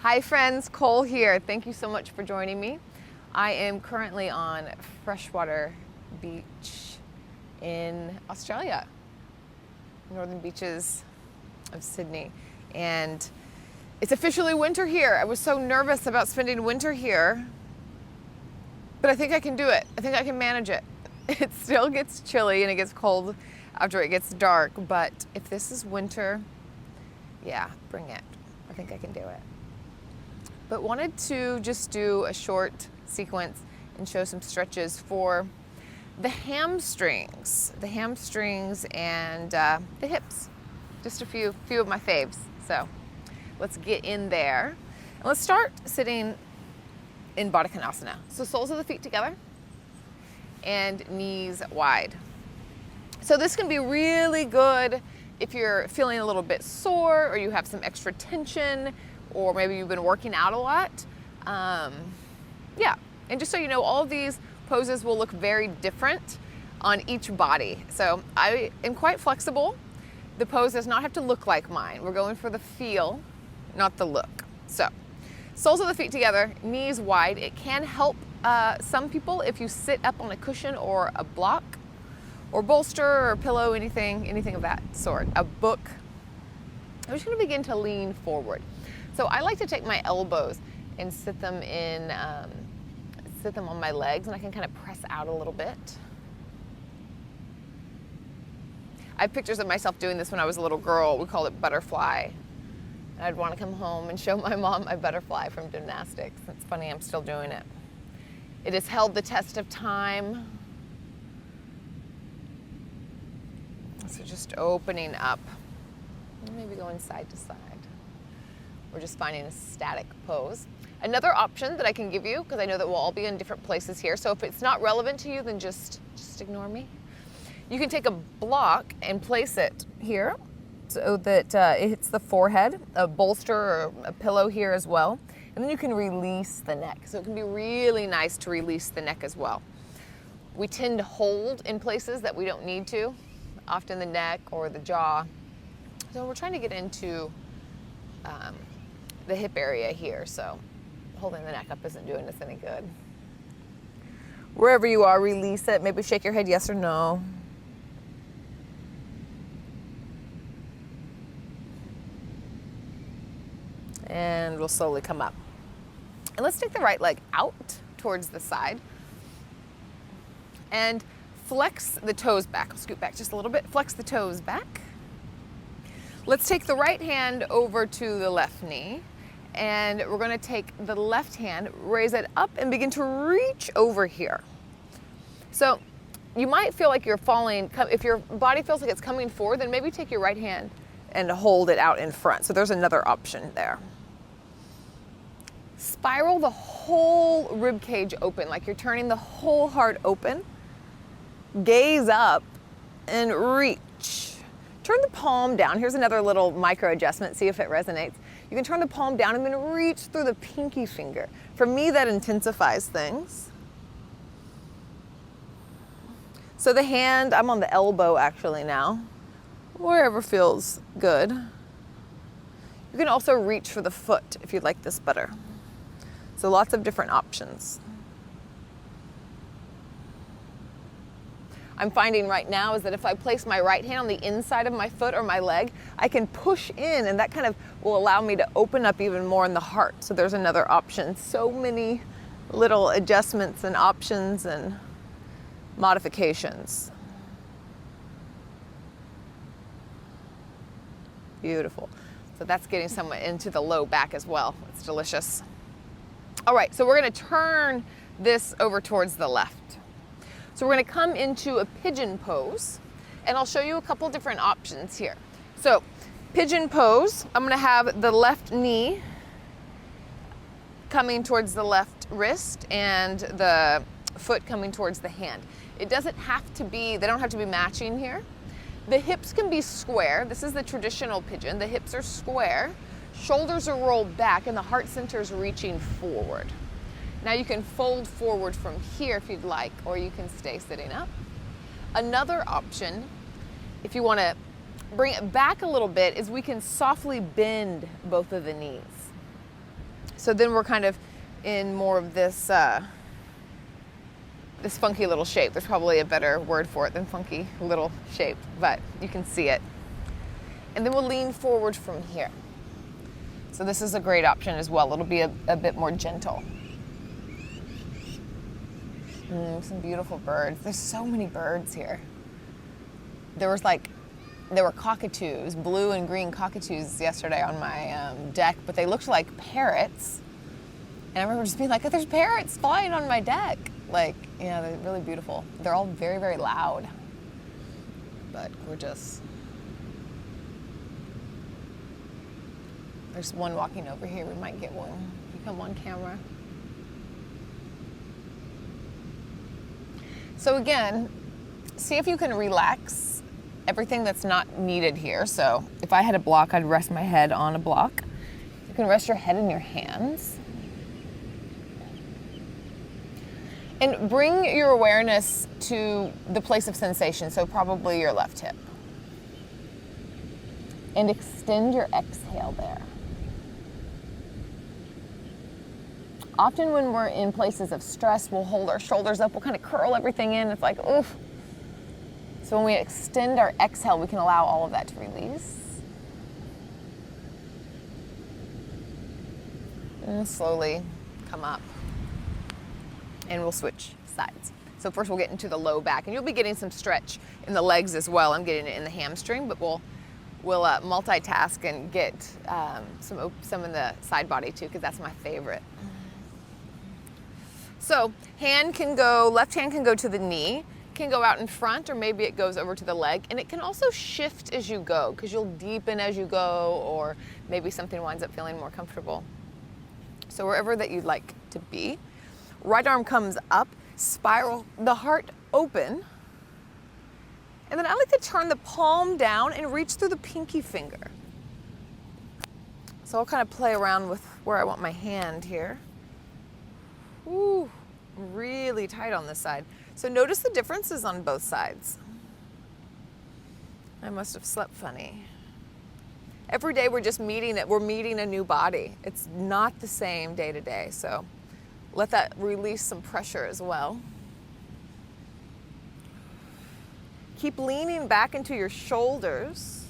Hi friends, Cole here. Thank you so much for joining me. I am currently on Freshwater Beach in Australia, northern beaches of Sydney. And it's officially winter here. I was so nervous about spending winter here, but I think I can do it. I think I can manage it. It still gets chilly and it gets cold after it gets dark, but if this is winter, yeah, bring it. I think I can do it. But wanted to just do a short sequence and show some stretches for the hamstrings and the hips. Just a few of my faves. So let's get in there. And let's start sitting in Baddha Konasana. So soles of the feet together and knees wide. So this can be really good if you're feeling a little bit sore or you have some extra tension, or maybe you've been working out a lot. Yeah, and just so you know, all of these poses will look very different on each body. So I am quite flexible. The pose does not have to look like mine. We're going for the feel, not the look. So soles of the feet together, knees wide. It can help some people if you sit up on a cushion or a block or bolster or pillow, anything of that sort, a book. I'm just gonna begin to lean forward. So I like to take my elbows and sit them on my legs, and I can kind of press out a little bit. I have pictures of myself doing this when I was a little girl. We called it butterfly. And I'd want to come home and show my mom my butterfly from gymnastics. It's funny, I'm still doing it. It has held the test of time. So just opening up, and maybe going side to side. We're just finding a static pose. Another option that I can give you, because I know that we'll all be in different places here, so if it's not relevant to you, then just ignore me. You can take a block and place it here so that it hits the forehead, a bolster or a pillow here as well, and then you can release the neck. So it can be really nice to release the neck as well. We tend to hold in places that we don't need to, often the neck or the jaw. So we're trying to get into the hip area here, so holding the neck up isn't doing us any good. Wherever you are, release it. Maybe shake your head yes or no. And we'll slowly come up. And let's take the right leg out towards the side and flex the toes back. I'll scoot back just a little bit. Flex the toes back. Let's take the right hand over to the left knee, and we're going to take the left hand, raise it up, and begin to reach over here. So you might feel like you're falling. If your body feels like it's coming forward, then maybe take your right hand and hold it out in front. So there's another option there. Spiral the whole rib cage open, like you're turning the whole heart open. Gaze up and reach. Turn the palm down. Here's another little micro adjustment. See if it resonates. You can turn the palm down and then reach through the pinky finger. For me, that intensifies things. So the hand, I'm on the elbow actually now, wherever feels good. You can also reach for the foot if you'd like this better. So lots of different options. I'm finding right now is that if I place my right hand on the inside of my foot or my leg, I can push in, and that kind of will allow me to open up even more in the heart. So there's another option. So many little adjustments and options and modifications. Beautiful. So that's getting somewhat into the low back as well. It's delicious. All right, so we're going to turn this over towards the left. So we're going to come into a pigeon pose, and I'll show you a couple different options here. So pigeon pose, I'm going to have the left knee coming towards the left wrist and the foot coming towards the hand. It doesn't have to be, they don't have to be matching here. The hips can be square. This is the traditional pigeon. The hips are square, shoulders are rolled back, and the heart center is reaching forward. Now you can fold forward from here if you'd like, or you can stay sitting up. Another option, if you want to bring it back a little bit, is we can softly bend both of the knees. So then we're kind of in more of this, this funky little shape. There's probably a better word for it than funky little shape, but you can see it. And then we'll lean forward from here. So this is a great option as well. It'll be a bit more gentle. Some beautiful birds. There's so many birds here. There were cockatoos, blue and green cockatoos yesterday on my deck, but they looked like parrots. And I remember just being like, oh, there's parrots flying on my deck. Like, yeah, they're really beautiful. They're all very, very loud, but gorgeous. There's one walking over here. We might get one. Become on camera. So again, see if you can relax everything that's not needed here. So if I had a block, I'd rest my head on a block. You can rest your head in your hands. And bring your awareness to the place of sensation, so probably your left hip. And extend your exhale there. Often when we're in places of stress, we'll hold our shoulders up, we'll kind of curl everything in. It's like, oof. So when we extend our exhale, we can allow all of that to release. And slowly come up. And we'll switch sides. So first we'll get into the low back, and you'll be getting some stretch in the legs as well. I'm getting it in the hamstring, but we'll multitask and get some in the side body too, because that's my favorite. So left hand can go to the knee, can go out in front, or maybe it goes over to the leg, and it can also shift as you go, because you'll deepen as you go, or maybe something winds up feeling more comfortable. So wherever that you'd like to be. Right arm comes up, spiral the heart open, and then I like to turn the palm down and reach through the pinky finger. So I'll kind of play around with where I want my hand here. Ooh, really tight on this side. So notice the differences on both sides. I must have slept funny. Every day we're just meeting a new body. It's not the same day to day, so let that release some pressure as well. Keep leaning back into your shoulders.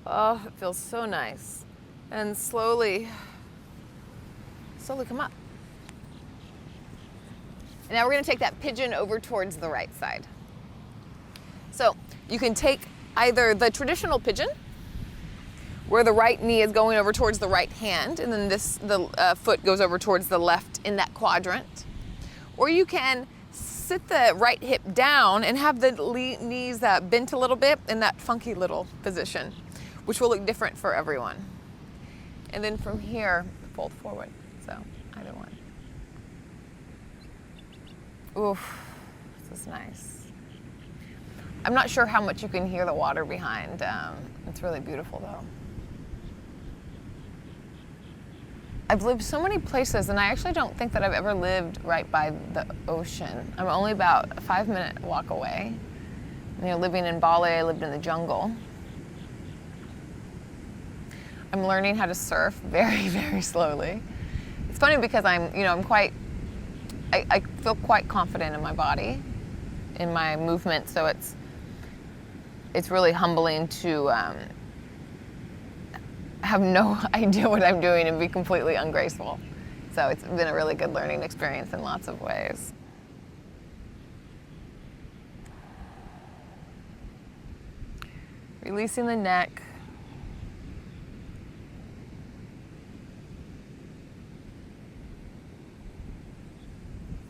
Oh, it feels so nice. And slowly come up. And now we're going to take that pigeon over towards the right side. So you can take either the traditional pigeon, where the right knee is going over towards the right hand, and then the foot goes over towards the left in that quadrant. Or you can sit the right hip down and have the knees bent a little bit in that funky little position, which will look different for everyone. And then from here, fold forward. So either one. Oof, this is nice. I'm not sure how much you can hear the water behind. It's really beautiful though. I've lived so many places, and I actually don't think that I've ever lived right by the ocean. I'm only about a 5-minute walk away. Living in Bali, I lived in the jungle. I'm learning how to surf very, very slowly. It's funny because I feel quite confident in my body, in my movement, so it's really humbling to have no idea what I'm doing and be completely ungraceful. So it's been a really good learning experience in lots of ways. Releasing the neck.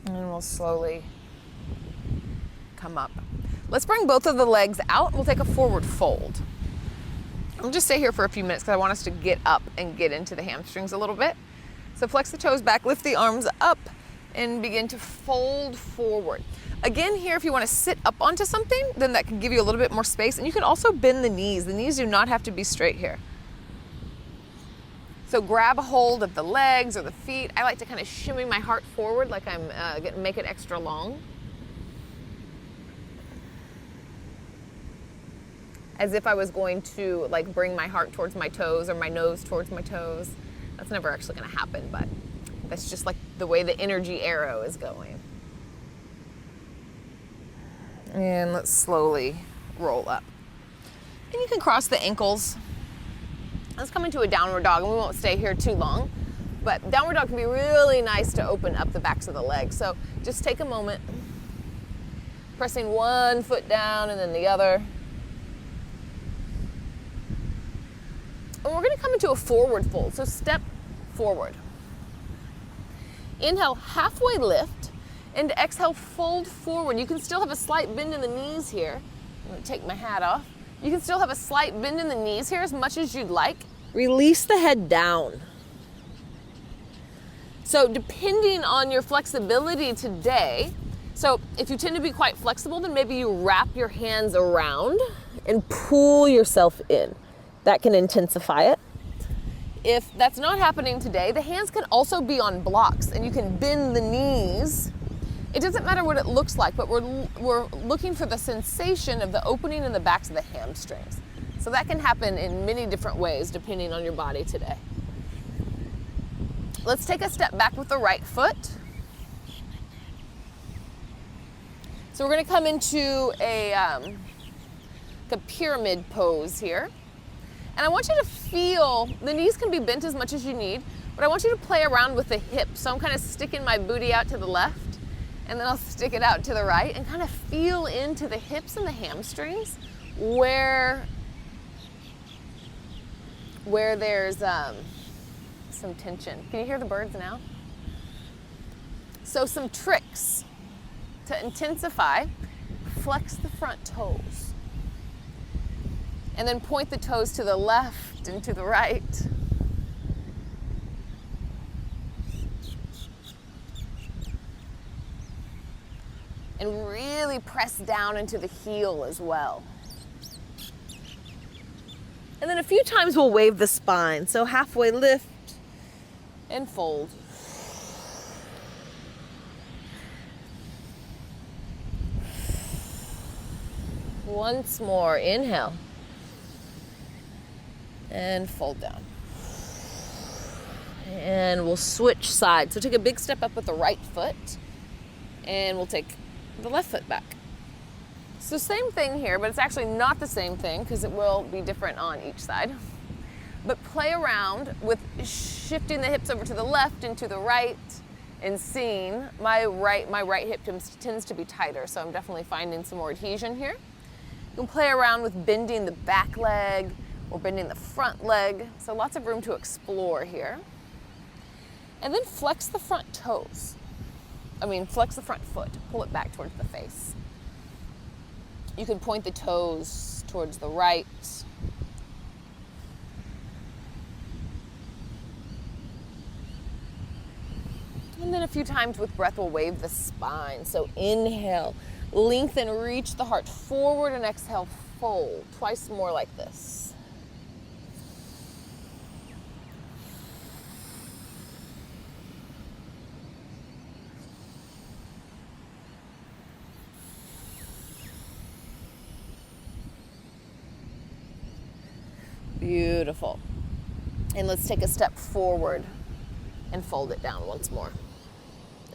And then we'll slowly come up. Let's bring both of the legs out. We'll take a forward fold. I'll just stay here for a few minutes because I want us to get up and get into the hamstrings a little bit. So flex the toes back, lift the arms up, and begin to fold forward. Again, here, if you want to sit up onto something, then that can give you a little bit more space. And you can also bend the knees. The knees do not have to be straight here. So grab a hold of the legs or the feet. I like to kind of shimmy my heart forward like I'm going to make it extra long. As if I was going to like bring my heart towards my toes or my nose towards my toes. That's never actually going to happen, but that's just like the way the energy arrow is going. And let's slowly roll up. And you can cross the ankles. Let's come into a downward dog, and we won't stay here too long. But downward dog can be really nice to open up the backs of the legs. So just take a moment, pressing one foot down and then the other. And we're going to come into a forward fold. So step forward. Inhale, halfway lift, and exhale, fold forward. You can still have a slight bend in the knees here. I'm going to take my hat off. You can still have a slight bend in the knees here as much as you'd like. Release the head down. So depending on your flexibility today, so if you tend to be quite flexible, then maybe you wrap your hands around and pull yourself in. That can intensify it. If that's not happening today, the hands can also be on blocks and you can bend the knees. It doesn't matter what it looks like, but we're looking for the sensation of the opening in the backs of the hamstrings. So that can happen in many different ways depending on your body today. Let's take a step back with the right foot. So we're going to come into a pyramid pose here. And I want you to feel, the knees can be bent as much as you need, but I want you to play around with the hips. So I'm kind of sticking my booty out to the left, and then I'll stick it out to the right, and kind of feel into the hips and the hamstrings where there's some tension. Can you hear the birds now? So some tricks to intensify: flex the front toes. And then point the toes to the left and to the right. And really press down into the heel as well. And then a few times we'll wave the spine. So halfway lift and fold. Once more, inhale. And fold down. And we'll switch sides. So take a big step up with the right foot, and we'll take the left foot back. So same thing here, but it's actually not the same thing because it will be different on each side. But play around with shifting the hips over to the left and to the right, and seeing my right hip tends to be tighter, so I'm definitely finding some more adhesion here. You can play around with bending the back leg or bending the front leg, so lots of room to explore here. And then flex the front toes. Flex the front foot, pull it back towards the face. You can point the toes towards the right. And then a few times with breath, we'll wave the spine. So inhale, lengthen, reach the heart forward, and exhale, fold. Twice more like this. Beautiful. And let's take a step forward and fold it down once more.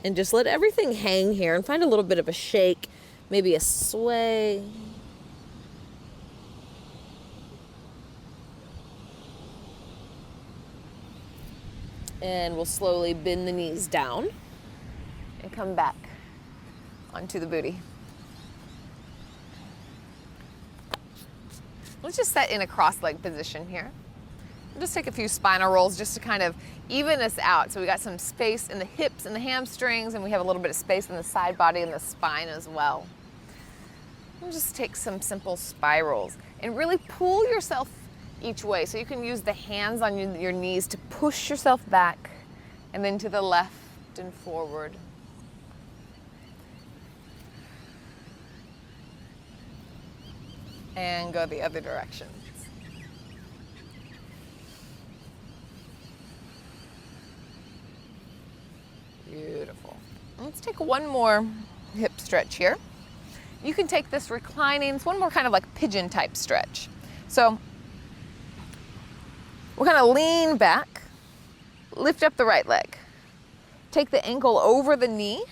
And just let everything hang here and find a little bit of a shake, maybe a sway. And we'll slowly bend the knees down and come back onto the booty. Let's just set in a cross-leg position here. We'll just take a few spinal rolls just to kind of even us out. So we got some space in the hips and the hamstrings, and we have a little bit of space in the side body and the spine as well. We'll just take some simple spirals and really pull yourself each way. So you can use the hands on your knees to push yourself back, and then to the left and forward. And go the other direction. Let's take one more hip stretch here. You can take this reclining, it's one more kind of like pigeon type stretch. So we'll kind of lean back, lift up the right leg. Take the ankle over the knee,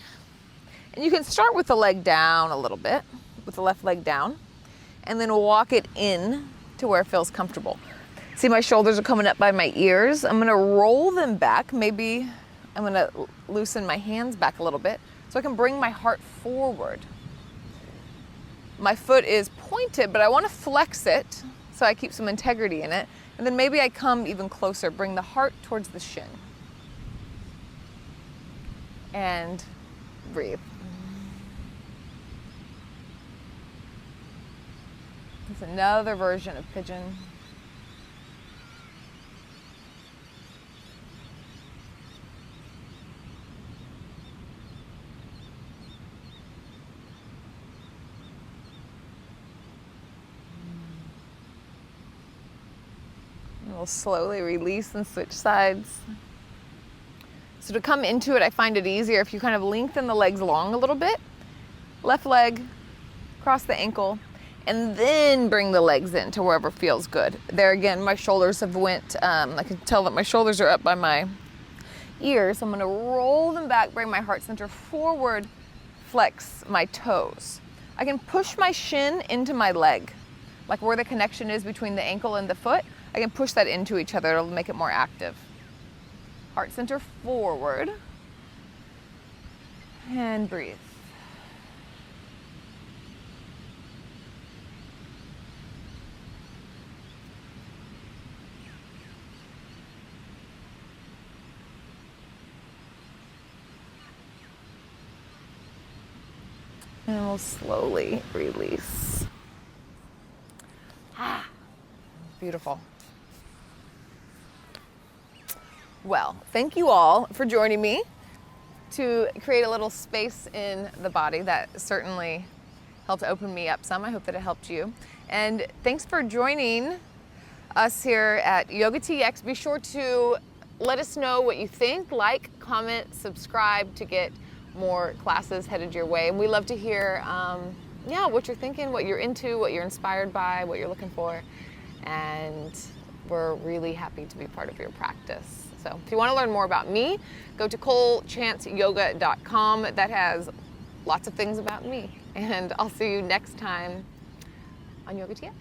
and you can start with the leg down a little bit, with the left leg down, and then walk it in to where it feels comfortable. See, my shoulders are coming up by my ears. I'm gonna roll them back. Maybe I'm gonna loosen my hands back a little bit so I can bring my heart forward. My foot is pointed, but I wanna flex it so I keep some integrity in it. And then maybe I come even closer, bring the heart towards the shin. And breathe. It's another version of pigeon. And we'll slowly release and switch sides. So to come into it, I find it easier if you kind of lengthen the legs long a little bit. Left leg, cross the ankle, and then bring the legs in to wherever feels good. There again, my shoulders have went, I can tell that my shoulders are up by my ears. I'm gonna roll them back, bring my heart center forward, flex my toes. I can push my shin into my leg, like where the connection is between the ankle and the foot. I can push that into each other, it'll make it more active. Heart center forward, and breathe. And we'll slowly release. Ah, beautiful. Well, thank you all for joining me to create a little space in the body. That certainly helped open me up some. I hope that it helped you. And thanks for joining us here at YOGATX. Be sure to let us know what you think, like, comment, subscribe to get more classes headed your way. And we love to hear what you're thinking, what you're into, what you're inspired by, what you're looking for. And we're really happy to be part of your practice. So if you want to learn more about me, go to ColeChanceYoga.com. That has lots of things about me. And I'll see you next time on YOGATX.